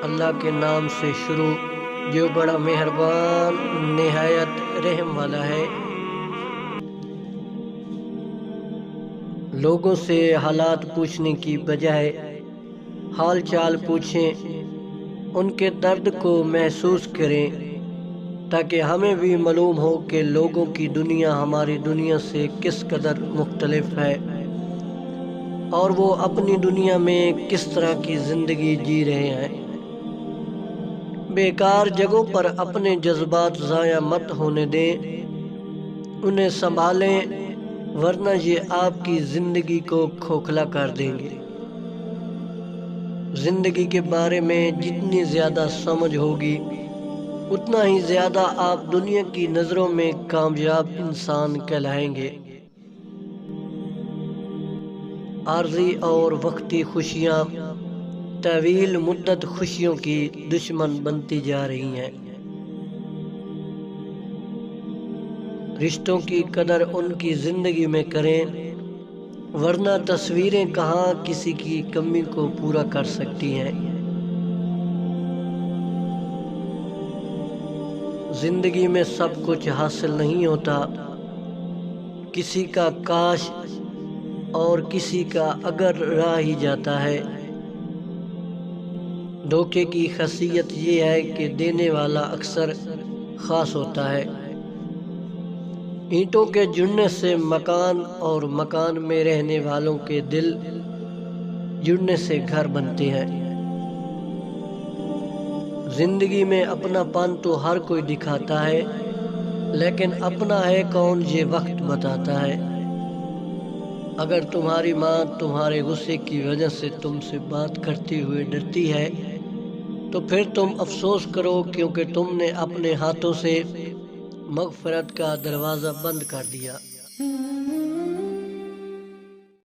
اللہ کے نام سے شروع جو بڑا مہربان نہایت رحم والا ہے۔ لوگوں سے حالات پوچھنے کی بجائے حال چال پوچھیں، ان کے درد کو محسوس کریں تاکہ ہمیں بھی معلوم ہو کہ لوگوں کی دنیا ہماری دنیا سے کس قدر مختلف ہے اور وہ اپنی دنیا میں کس طرح کی زندگی جی رہے ہیں۔ بیکار جگہوں پر اپنے جذبات ضائع مت ہونے دیں، انہیں سنبھالیں ورنہ یہ آپ کی زندگی کو کھوکھلا کر دیں گے۔ زندگی کے بارے میں جتنی زیادہ سمجھ ہوگی اتنا ہی زیادہ آپ دنیا کی نظروں میں کامیاب انسان کہلائیں گے۔ عارضی اور وقتی خوشیاں طویل مدت خوشیوں کی دشمن بنتی جا رہی ہیں۔ رشتوں کی قدر ان کی زندگی میں کریں ورنہ تصویریں کہاں کسی کی کمی کو پورا کر سکتی ہیں۔ زندگی میں سب کچھ حاصل نہیں ہوتا، کسی کا کاش اور کسی کا اگر رہ ہی جاتا ہے۔ دھوکے کی خاصیت یہ ہے کہ دینے والا اکثر خاص ہوتا ہے۔ اینٹوں کے جڑنے سے مکان اور مکان میں رہنے والوں کے دل جڑنے سے گھر بنتے ہیں۔ زندگی میں اپنا پن تو ہر کوئی دکھاتا ہے، لیکن اپنا ہے کون یہ وقت بتاتا ہے۔ اگر تمہاری ماں تمہارے غصے کی وجہ سے تم سے بات کرتے ہوئے ڈرتی ہے تو پھر تم افسوس کرو کیونکہ تم نے اپنے ہاتھوں سے مغفرت کا دروازہ بند کر دیا۔